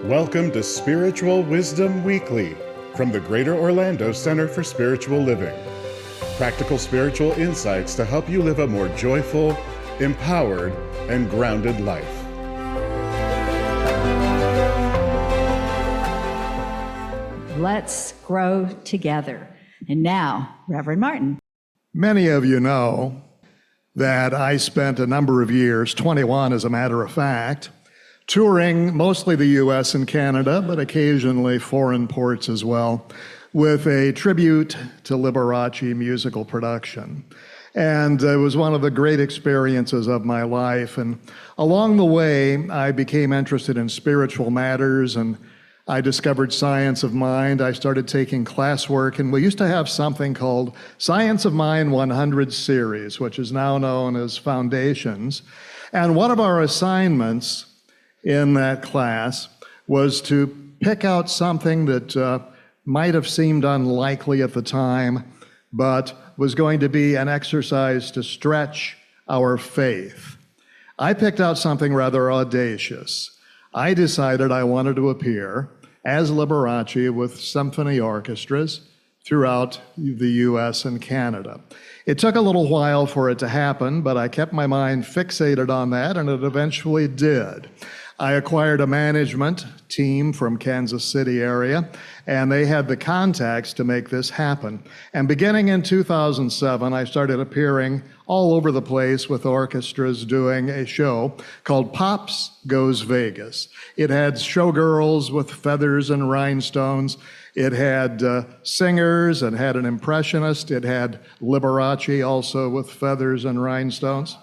Welcome to Spiritual Wisdom Weekly from the Greater Orlando Center for Spiritual Living. Practical spiritual insights to help you live a more joyful, empowered, and grounded life. Let's grow together. And now, Reverend Martin. Many of you know that I spent a number of years, 21 as a matter of fact, touring mostly the US and Canada, but occasionally foreign ports as well, with a tribute to Liberace musical production. And it was one of the great experiences of my life. And along the way, I became interested in spiritual matters, and I discovered Science of Mind. I started taking classwork, and we used to have something called Science of Mind 100 series, which is now known as Foundations. And one of our assignments in that class was to pick out something that might have seemed unlikely at the time, but was going to be an exercise to stretch our faith. I picked out something rather audacious. I decided I wanted to appear as Liberace with symphony orchestras throughout the US and Canada. It took a little while for it to happen, but I kept my mind fixated on that, and it eventually did. I acquired a management team from Kansas City area, and they had the contacts to make this happen. And beginning in 2007, I started appearing all over the place with orchestras doing a show called Pops Goes Vegas. It had showgirls with feathers and rhinestones. It had singers, and had an impressionist. It had Liberace also with feathers and rhinestones.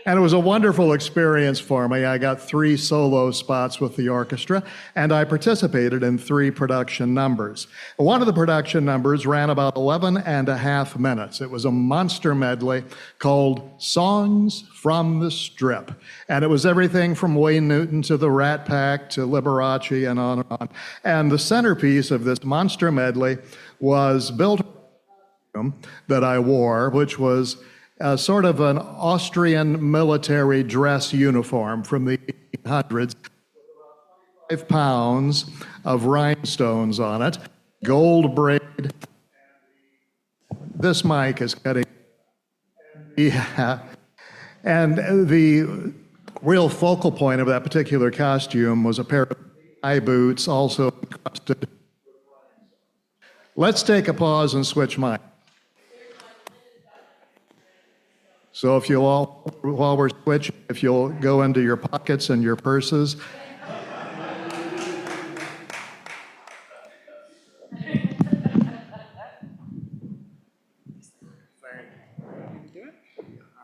And it was a wonderful experience for me. I got 3 solo spots with the orchestra, and I participated in 3 production numbers. One of the production numbers ran about 11 and a half minutes. It was a monster medley called Songs from the Strip. And it was everything from Wayne Newton to the Rat Pack to Liberace and on and on. And the centerpiece of this monster medley was built that I wore, which was sort of an Austrian military dress uniform from the 1800s, 5 pounds of rhinestones on it, gold braid. This mic is cutting. Yeah. And the real focal point of that particular costume was a pair of high boots, also encrusted. Let's take a pause and switch mics. So if you'll all, while we're switching, if you'll go into your pockets and your purses.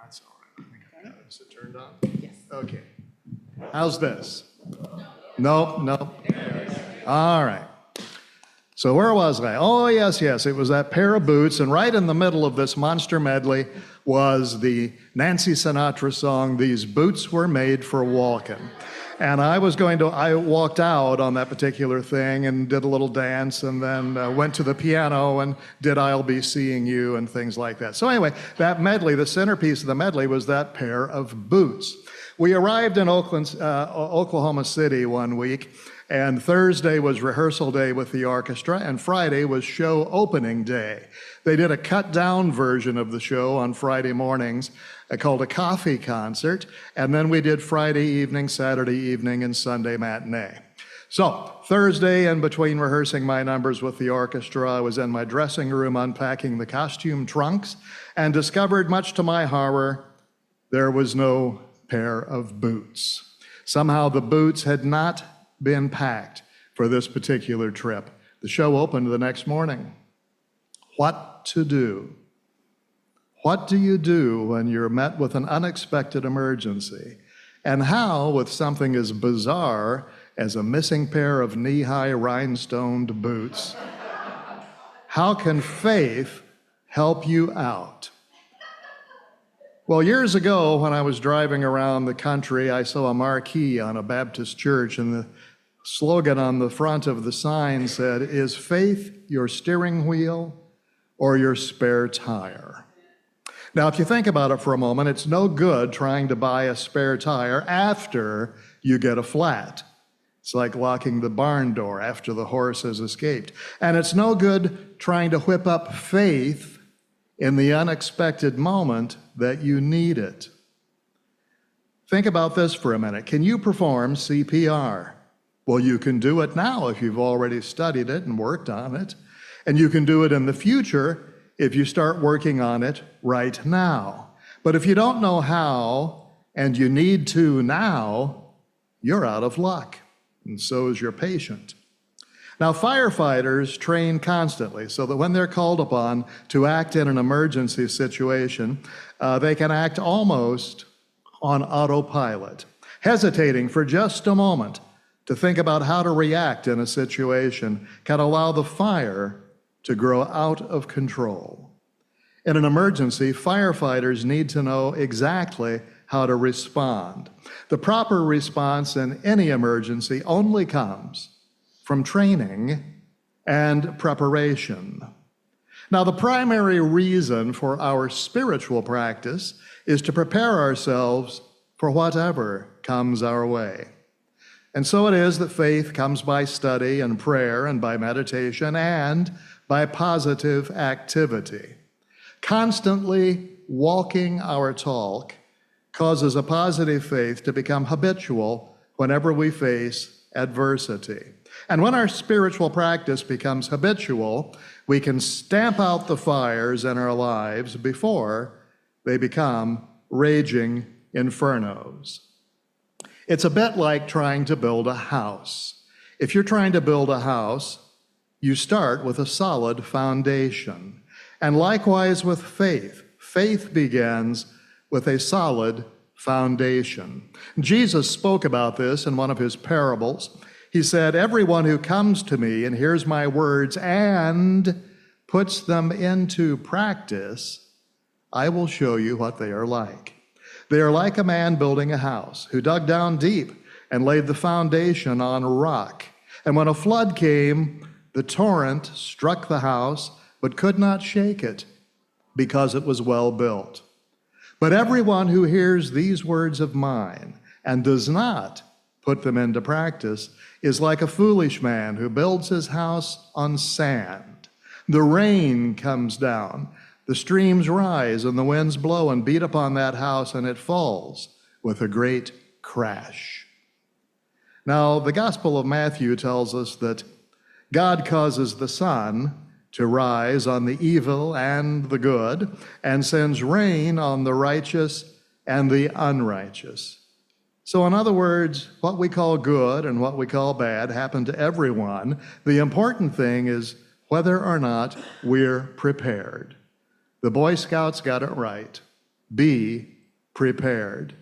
That's all right. Is it turned on? Yes. Okay. How's this? No. All right. So where was I? Oh, yes. It was that pair of boots, and right in the middle of this monster medley was the Nancy Sinatra song, These Boots Were Made for Walking. And I walked out on that particular thing and did a little dance, and then went to the piano and did I'll Be Seeing You and things like that. So anyway, that medley, the centerpiece of the medley was that pair of boots. We arrived in Oklahoma City one week, and Thursday was rehearsal day with the orchestra, and Friday was show opening day. They did a cut-down version of the show on Friday mornings called a coffee concert, and then we did Friday evening, Saturday evening, and Sunday matinee. So Thursday, in between rehearsing my numbers with the orchestra, I was in my dressing room unpacking the costume trunks and discovered, much to my horror, there was no pair of boots. Somehow the boots had not been packed for this particular trip. The show opened the next morning. What to do? What do you do when you're met with an unexpected emergency? And how, with something as bizarre as a missing pair of knee-high rhinestoned boots, how can faith help you out? Well, years ago, when I was driving around the country, I saw a marquee on a Baptist church, and the slogan on the front of the sign said, "Is faith your steering wheel or your spare tire?" Now, if you think about it for a moment, it's no good trying to buy a spare tire after you get a flat. It's like locking the barn door after the horse has escaped. And it's no good trying to whip up faith in the unexpected moment that you need it. Think about this for a minute. Can you perform CPR? Well, you can do it now if you've already studied it and worked on it. And you can do it in the future if you start working on it right now. But if you don't know how and you need to now, you're out of luck. And so is your patient. Now, firefighters train constantly so that when they're called upon to act in an emergency situation, they can act almost on autopilot, hesitating for just a moment to think about how to react in a situation can allow the fire to grow out of control. In an emergency, firefighters need to know exactly how to respond. The proper response in any emergency only comes from training and preparation. Now, the primary reason for our spiritual practice is to prepare ourselves for whatever comes our way. And so it is that faith comes by study and prayer and by meditation and by positive activity. Constantly walking our talk causes a positive faith to become habitual whenever we face adversity. And when our spiritual practice becomes habitual, we can stamp out the fires in our lives before they become raging infernos. It's a bit like trying to build a house. If you're trying to build a house, you start with a solid foundation. And likewise with faith. Faith begins with a solid foundation. Jesus spoke about this in one of his parables. He said, "Everyone who comes to me and hears my words and puts them into practice, I will show you what they are like. They are like a man building a house who dug down deep and laid the foundation on rock. And when a flood came, the torrent struck the house, but could not shake it because it was well built. But everyone who hears these words of mine and does not put them into practice is like a foolish man who builds his house on sand. The rain comes down, the streams rise, and the winds blow and beat upon that house, and it falls with a great crash." Now, the Gospel of Matthew tells us that God causes the sun to rise on the evil and the good, and sends rain on the righteous and the unrighteous. So in other words, what we call good and what we call bad happen to everyone. The important thing is whether or not we're prepared. The Boy Scouts got it right. Be prepared.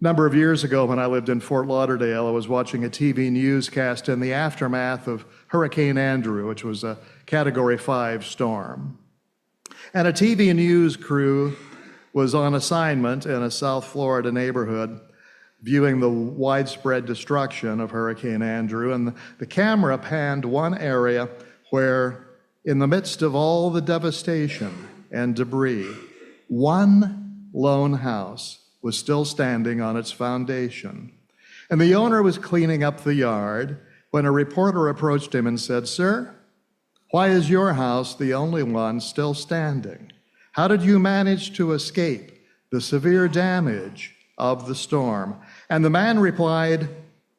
A number of years ago when I lived in Fort Lauderdale, I was watching a TV newscast in the aftermath of Hurricane Andrew, which was a Category 5 storm. And a TV news crew was on assignment in a South Florida neighborhood viewing the widespread destruction of Hurricane Andrew. And the camera panned one area where, in the midst of all the devastation and debris, one lone house was still standing on its foundation. And the owner was cleaning up the yard when a reporter approached him and said, "Sir, why is your house the only one still standing? How did you manage to escape the severe damage of the storm?" And the man replied,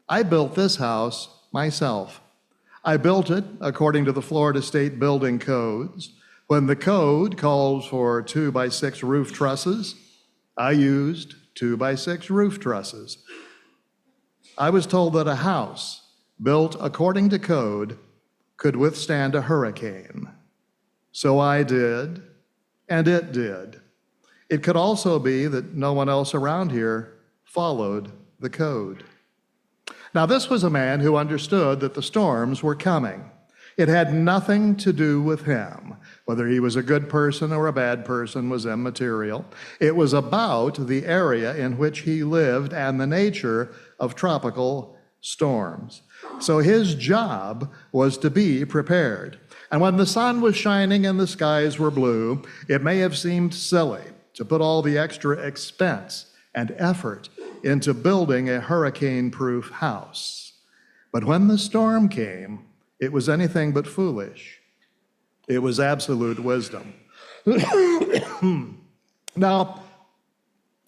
"I built this house myself. I built it according to the Florida State Building Codes. When the code calls for 2x6 roof trusses, I used 2x6 roof trusses. I was told that a house built according to code could withstand a hurricane. So I did, and it did. It could also be that no one else around here followed the code." Now, this was a man who understood that the storms were coming. It had nothing to do with him. Whether he was a good person or a bad person was immaterial. It was about the area in which he lived and the nature of tropical storms. So his job was to be prepared. And when the sun was shining and the skies were blue, it may have seemed silly to put all the extra expense and effort into building a hurricane-proof house. But when the storm came, it was anything but foolish. It was absolute wisdom. Now,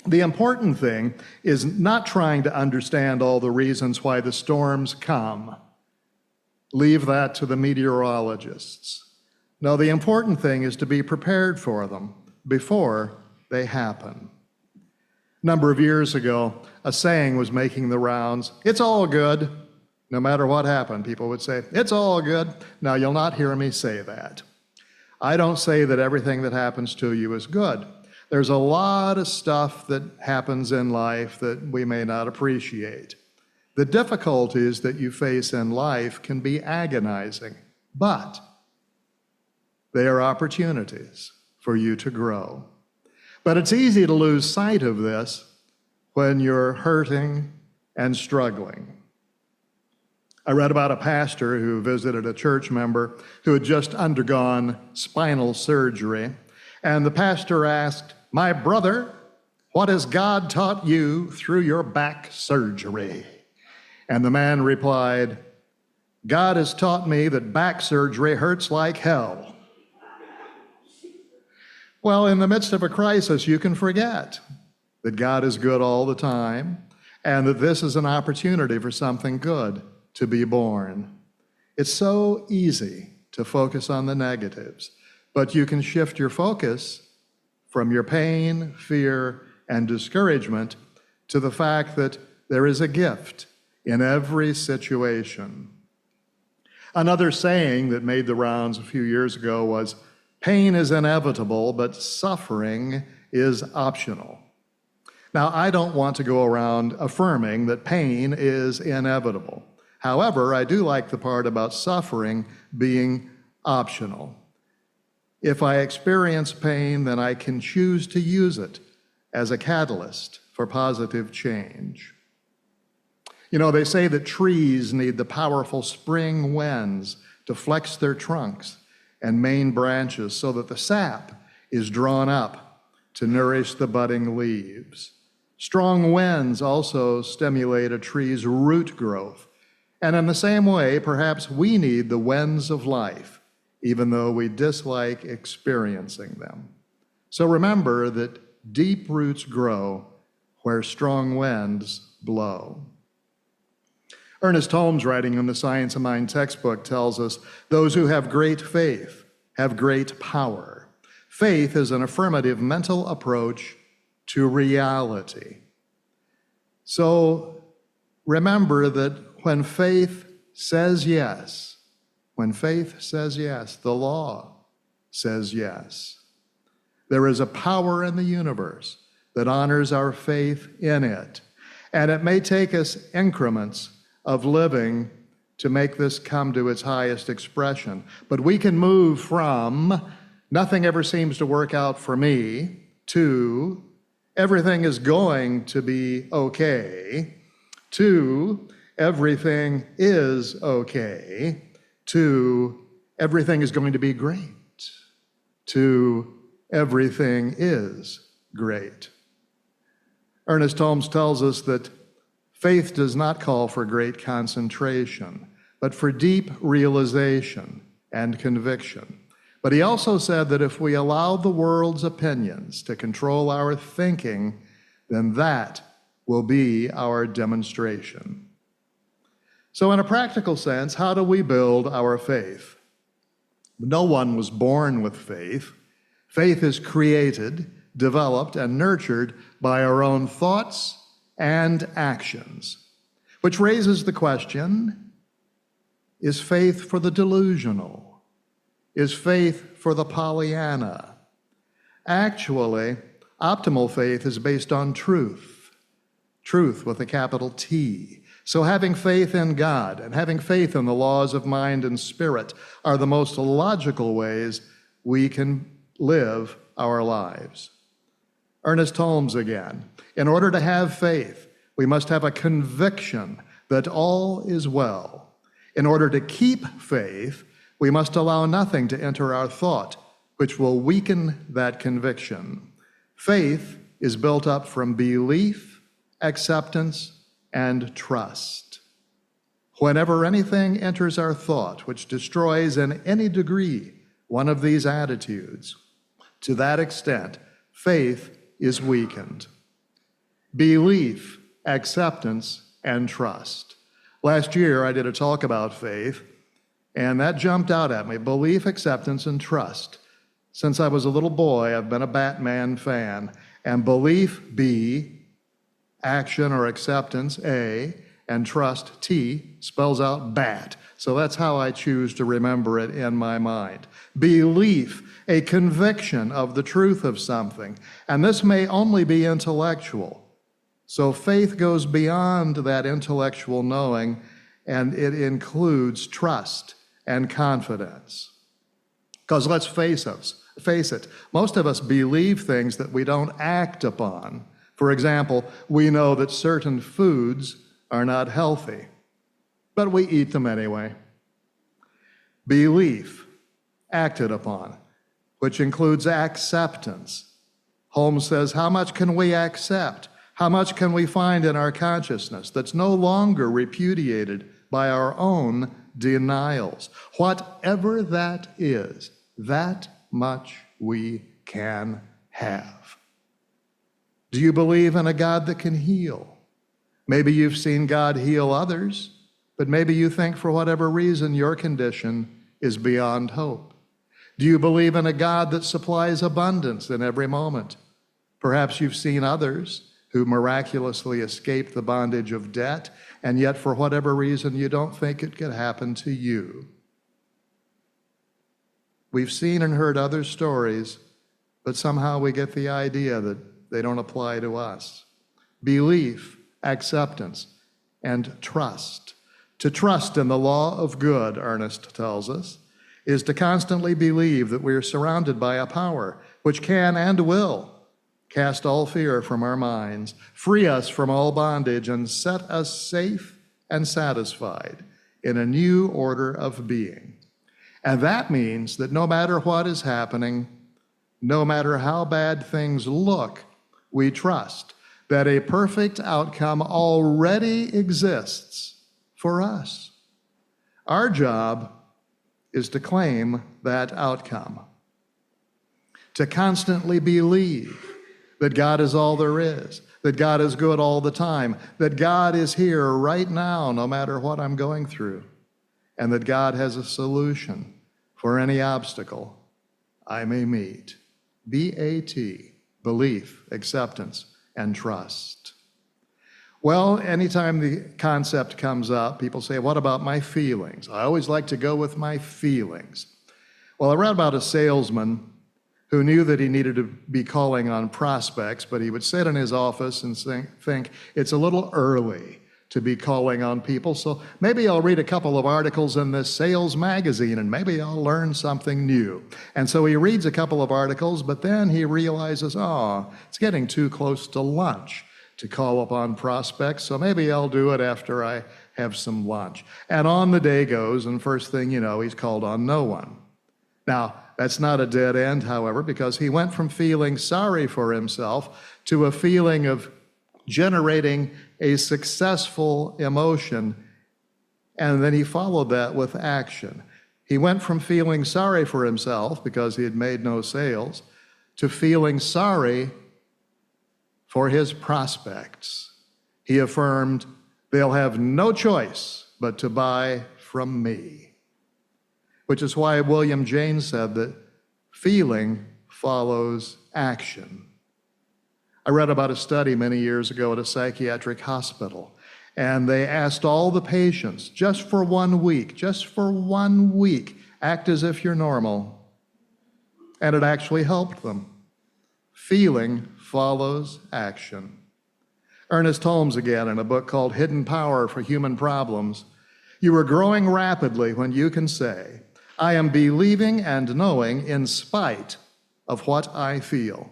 the important thing is not trying to understand all the reasons why the storms come. Leave that to the meteorologists. No, the important thing is to be prepared for them before they happen. A number of years ago, a saying was making the rounds, "It's all good." No matter what happened, people would say, "It's all good." Now, you'll not hear me say that. I don't say that everything that happens to you is good. There's a lot of stuff that happens in life that we may not appreciate. The difficulties that you face in life can be agonizing, but they are opportunities for you to grow. But it's easy to lose sight of this when you're hurting and struggling. I read about a pastor who visited a church member who had just undergone spinal surgery, and the pastor asked, "My brother, what has God taught you through your back surgery?" And the man replied, "God has taught me that back surgery hurts like hell." Well, in the midst of a crisis, you can forget that God is good all the time and that this is an opportunity for something good to be born. It's so easy to focus on the negatives, but you can shift your focus from your pain, fear, and discouragement to the fact that there is a gift in every situation. Another saying that made the rounds a few years ago was, "Pain is inevitable, but suffering is optional." Now, I don't want to go around affirming that pain is inevitable. However, I do like the part about suffering being optional. If I experience pain, then I can choose to use it as a catalyst for positive change. You know, they say that trees need the powerful spring winds to flex their trunks and main branches so that the sap is drawn up to nourish the budding leaves. Strong winds also stimulate a tree's root growth. And in the same way, perhaps we need the winds of life, even though we dislike experiencing them. So remember that deep roots grow where strong winds blow. Ernest Holmes, writing in the Science of Mind textbook, tells us, "Those who have great faith have great power." Faith is an affirmative mental approach to reality. So remember that when faith says yes, the law says yes. There is a power in the universe that honors our faith in it. And it may take us increments of living to make this come to its highest expression. But we can move from "nothing ever seems to work out for me" to "everything is going to be okay" to "everything is okay" to "everything is going to be great" to "everything is great." Ernest Holmes tells us that faith does not call for great concentration, but for deep realization and conviction. But he also said that if we allow the world's opinions to control our thinking, then that will be our demonstration. So in a practical sense, how do we build our faith? No one was born with faith. Faith is created, developed, and nurtured by our own thoughts and actions, which raises the question, is faith for the delusional? Is faith for the Pollyanna? Actually, optimal faith is based on truth with a capital T. So having faith in God and having faith in the laws of mind and spirit are the most logical ways we can live our lives. Ernest Holmes again. In order to have faith, we must have a conviction that all is well. In order to keep faith, We must allow nothing to enter our thought which will weaken that conviction. Faith is built up from belief, acceptance, and trust. Whenever anything enters our thought which destroys in any degree one of these attitudes, to that extent, faith is weakened. Belief, acceptance, and trust. Last year, I did a talk about faith, and that jumped out at me, belief, acceptance, and trust. Since I was a little boy, I've been a Batman fan, and belief, B, action or acceptance, A, and trust, T, spells out BAT. So that's how I choose to remember it in my mind. Belief, a conviction of the truth of something, and this may only be intellectual. So faith goes beyond that intellectual knowing, and it includes trust and confidence. Because let's face it, most of us believe things that we don't act upon. For example, we know that certain foods are not healthy, but we eat them anyway. Belief, acted upon, which includes acceptance. Holmes says, how much can we accept? How much can we find in our consciousness that's no longer repudiated by our own denials? Whatever that is, that much we can have. Do you believe in a God that can heal? Maybe you've seen God heal others, but maybe you think for whatever reason your condition is beyond hope. Do you believe in a God that supplies abundance in every moment? Perhaps you've seen others who miraculously escape the bondage of debt, and yet for whatever reason you don't think it could happen to you. We've seen and heard other stories, but somehow we get the idea that they don't apply to us. Belief, acceptance, and trust. To trust in the law of good, Ernest tells us, is to constantly believe that we are surrounded by a power which can and will cast all fear from our minds, free us from all bondage, and set us safe and satisfied in a new order of being. And that means that no matter what is happening, no matter how bad things look, we trust that a perfect outcome already exists for us. Our job is to claim that outcome, to constantly believe that God is all there is, that God is good all the time, that God is here right now no matter what I'm going through, and that God has a solution for any obstacle I may meet. B.A.T, belief, acceptance, and trust. Well, anytime the concept comes up, people say, what about my feelings? I always like to go with my feelings. Well, I read about a salesman who knew that he needed to be calling on prospects, but he would sit in his office and think it's a little early to be calling on people, so maybe I'll read a couple of articles in this sales magazine and maybe I'll learn something new. And so he reads a couple of articles, but then he realizes, it's getting too close to lunch to call upon prospects, so maybe I'll do it after I have some lunch. And on the day goes, and first thing you know, he's called on no one. Now, that's not a dead end, however, because he went from feeling sorry for himself to a feeling of generating a successful emotion, and then he followed that with action. He went from feeling sorry for himself because he had made no sales to feeling sorry for his prospects. He affirmed, they'll have no choice but to buy from me. Which is why William James said that feeling follows action. I read about a study many years ago at a psychiatric hospital, and they asked all the patients, just for 1 week, act as if you're normal. And it actually helped them. Feeling follows action. Ernest Holmes again, in a book called Hidden Power for Human Problems, you are growing rapidly when you can say, I am believing and knowing in spite of what I feel.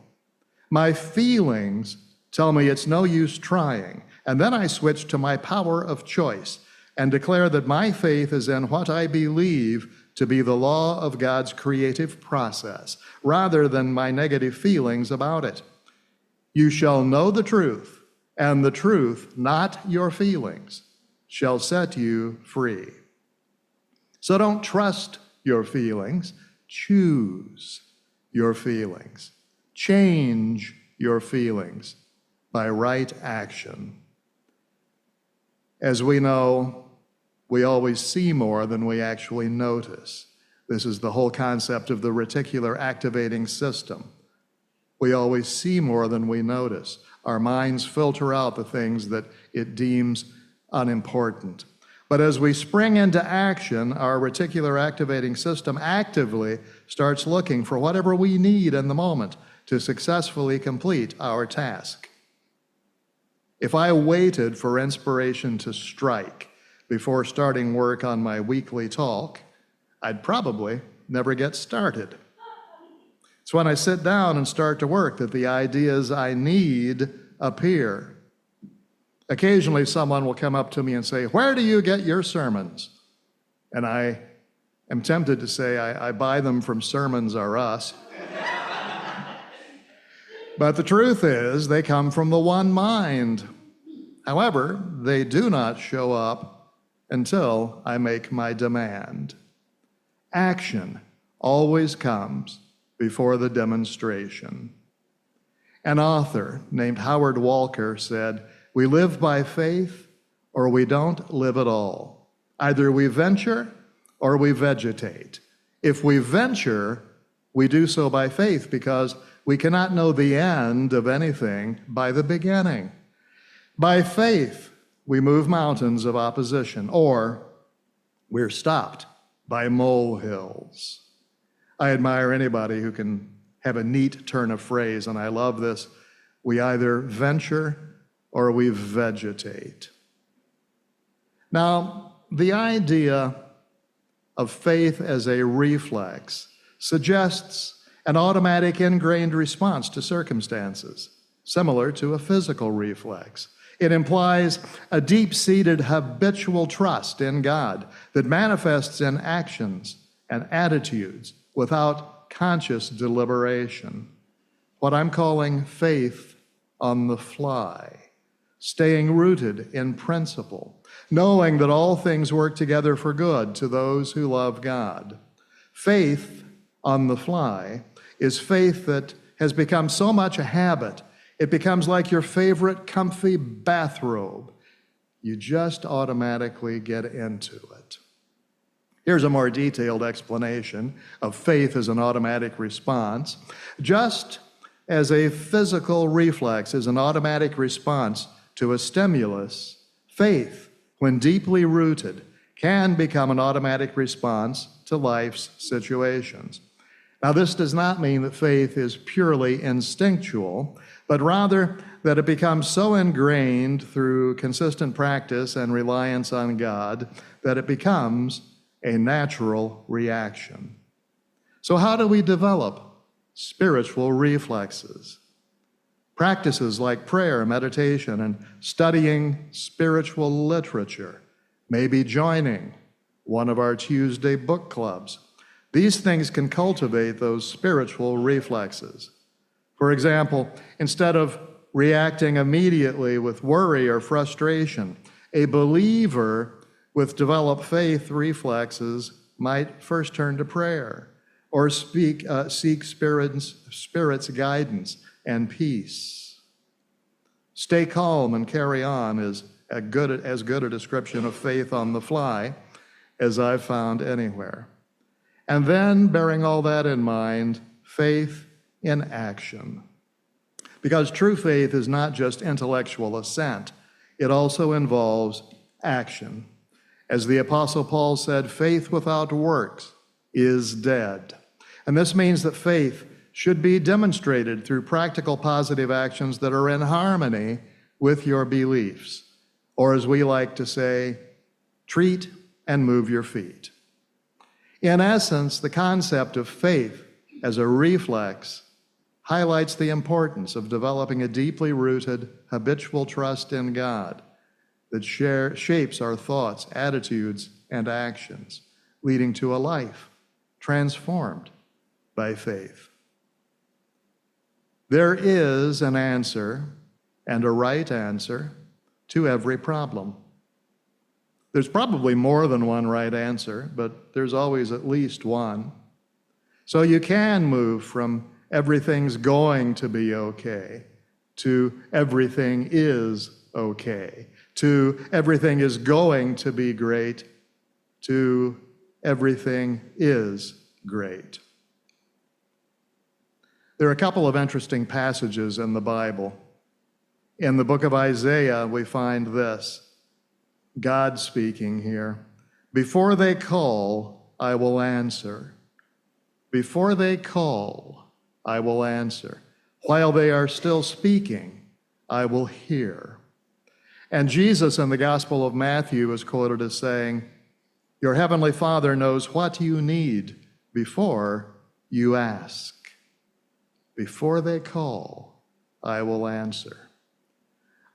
My feelings tell me it's no use trying, and then I switch to my power of choice and declare that my faith is in what I believe to be the law of God's creative process, rather than my negative feelings about it. You shall know the truth, and the truth, not your feelings, shall set you free. So don't trust your feelings, choose your feelings. Change your feelings by right action. As we know, we always see more than we actually notice. This is the whole concept of the reticular activating system. We always see more than we notice. Our minds filter out the things that it deems unimportant. But as we spring into action, our reticular activating system actively starts looking for whatever we need in the moment to successfully complete our task. If I waited for inspiration to strike before starting work on my weekly talk, I'd probably never get started. It's when I sit down and start to work that the ideas I need appear. Occasionally, someone will come up to me and say, "Where do you get your sermons?" And I am tempted to say, I buy them from Sermons R Us. But the truth is, they come from the one mind. However, they do not show up until I make my demand. Action always comes before the demonstration. An author named Howard Walker said, "We live by faith or we don't live at all. Either we venture or we vegetate. If we venture, we do so by faith because we cannot know the end of anything by the beginning. By faith, we move mountains of opposition, or we're stopped by molehills." I admire anybody who can have a neat turn of phrase, and I love this. We either venture or we vegetate. Now, the idea of faith as a reflex suggests an automatic ingrained response to circumstances, similar to a physical reflex. It implies a deep-seated habitual trust in God that manifests in actions and attitudes without conscious deliberation. What I'm calling faith on the fly, staying rooted in principle, knowing that all things work together for good to those who love God. Faith on the fly is faith that has become so much a habit, it becomes like your favorite comfy bathrobe. You just automatically get into it. Here's a more detailed explanation of faith as an automatic response. Just as a physical reflex is an automatic response to a stimulus, faith, when deeply rooted, can become an automatic response to life's situations. Now, this does not mean that faith is purely instinctual, but rather that it becomes so ingrained through consistent practice and reliance on God that it becomes a natural reaction. So how do we develop spiritual reflexes? Practices like prayer, meditation, and studying spiritual literature, maybe joining one of our Tuesday book clubs. These things can cultivate those spiritual reflexes. For example, instead of reacting immediately with worry or frustration, a believer with developed faith reflexes might first turn to prayer or seek Spirit's guidance and peace. Stay calm and carry on is as good a description of faith on the fly as I've found anywhere. And then, bearing all that in mind, faith in action. Because true faith is not just intellectual assent, it also involves action. As the Apostle Paul said, faith without works is dead. And this means that faith should be demonstrated through practical positive actions that are in harmony with your beliefs. Or as we like to say, treat and move your feet. In essence, the concept of faith as a reflex highlights the importance of developing a deeply rooted, habitual trust in God that shapes our thoughts, attitudes, and actions. leading to a life transformed by faith. There is an answer and a right answer to every problem. There's probably more than one right answer, but there's always at least one. So you can move from everything's going to be okay to everything is okay, to everything is going to be great, to everything is great. There are a couple of interesting passages in the Bible. In the book of Isaiah, we find this, God speaking here, "Before they call, I will answer. Before they call, I will answer. While they are still speaking, I will hear." And Jesus in the Gospel of Matthew is quoted as saying, "Your heavenly Father knows what you need before you ask. Before they call, I will answer."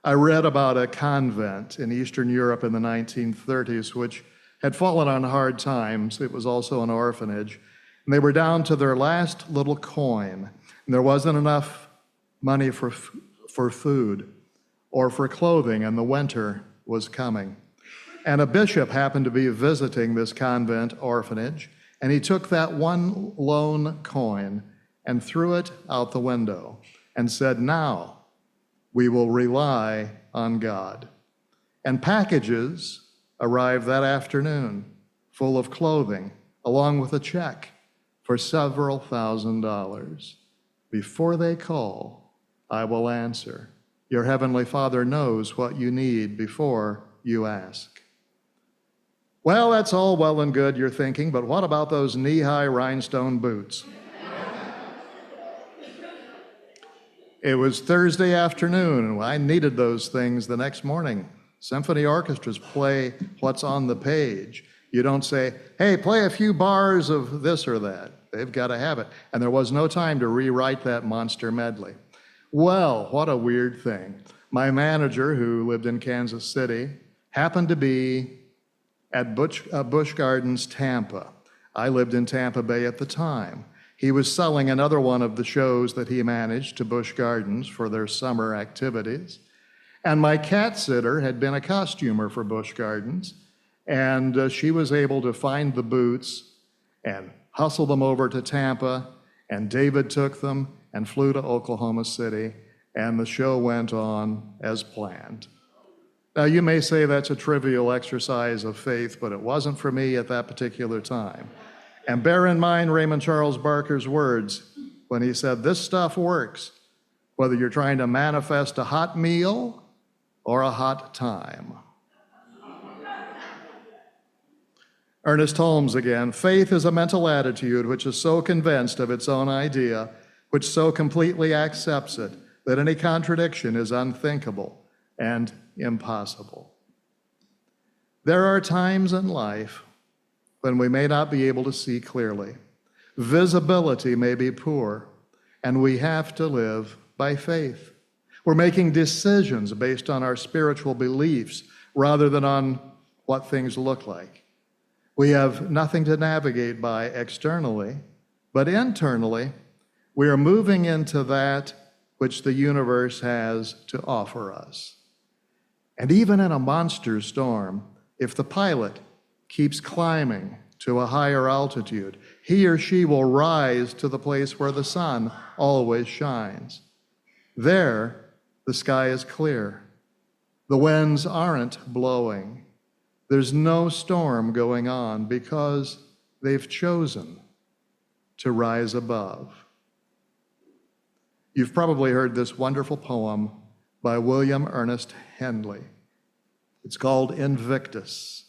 I read about a convent in Eastern Europe in the 1930s, which had fallen on hard times. It was also an orphanage. And they were down to their last little coin. And there wasn't enough money for food or for clothing, and the winter was coming. And a bishop happened to be visiting this convent orphanage, and he took that one lone coin and threw it out the window and said, "Now we will rely on God." And packages arrived that afternoon full of clothing, along with a check for several $1,000s. Before they call, I will answer. Your heavenly Father knows what you need before you ask. Well, that's all well and good, you're thinking, but what about those knee-high rhinestone boots? It was Thursday afternoon, and I needed those things the next morning. Symphony orchestras play what's on the page. You don't say, "Hey, play a few bars of this or that." They've got to have it. And there was no time to rewrite that monster medley. Well, what a weird thing. My manager, who lived in Kansas City, happened to be at Busch Gardens, Tampa. I lived in Tampa Bay at the time. He was selling another one of the shows that he managed to Busch Gardens for their summer activities. And my cat sitter had been a costumer for Busch Gardens, and she was able to find the boots and hustle them over to Tampa, and David took them and flew to Oklahoma City, and the show went on as planned. Now, you may say that's a trivial exercise of faith, but it wasn't for me at that particular time. And bear in mind Raymond Charles Barker's words when he said, "This stuff works, whether you're trying to manifest a hot meal or a hot time." Ernest Holmes again, "Faith is a mental attitude which is so convinced of its own idea, which so completely accepts it, that any contradiction is unthinkable and impossible." There are times in life when we may not be able to see clearly. Visibility may be poor, and we have to live by faith. We're making decisions based on our spiritual beliefs rather than on what things look like. We have nothing to navigate by externally, but internally, we are moving into that which the universe has to offer us. And even in a monster storm, if the pilot keeps climbing to a higher altitude, he or she will rise to the place where the sun always shines. There, the sky is clear. The winds aren't blowing. There's no storm going on because they've chosen to rise above. You've probably heard this wonderful poem by William Ernest Henley. It's called Invictus.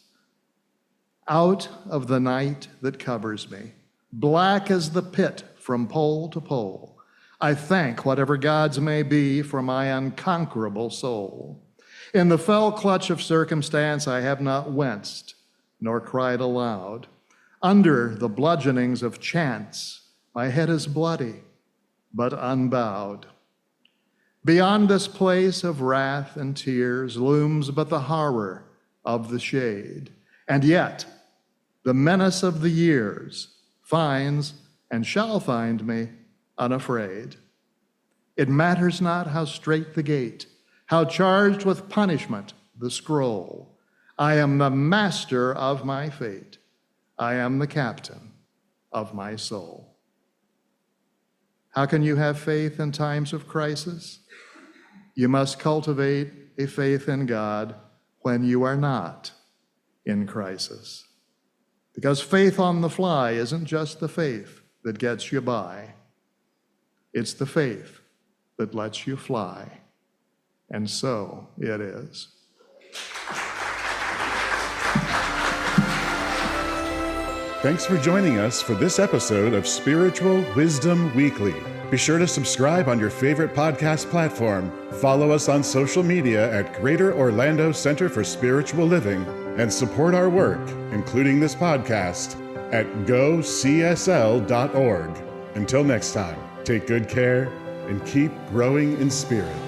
Out of the night that covers me, black as the pit from pole to pole, I thank whatever gods may be for my unconquerable soul. In the fell clutch of circumstance, I have not winced nor cried aloud. Under the bludgeonings of chance, my head is bloody, but unbowed. Beyond this place of wrath and tears looms but the horror of the shade. And yet, the menace of the years finds and shall find me unafraid. It matters not how strait the gate, how charged with punishment the scroll. I am the master of my fate. I am the captain of my soul. How can you have faith in times of crisis? You must cultivate a faith in God when you are not in crisis. Because faith on the fly isn't just the faith that gets you by. It's the faith that lets you fly. And so it is. Thanks for joining us for this episode of Spiritual Wisdom Weekly. Be sure to subscribe on your favorite podcast platform, follow us on social media at Greater Orlando Center for Spiritual Living, and support our work, including this podcast, at gocsl.org. Until next time, take good care and keep growing in spirit.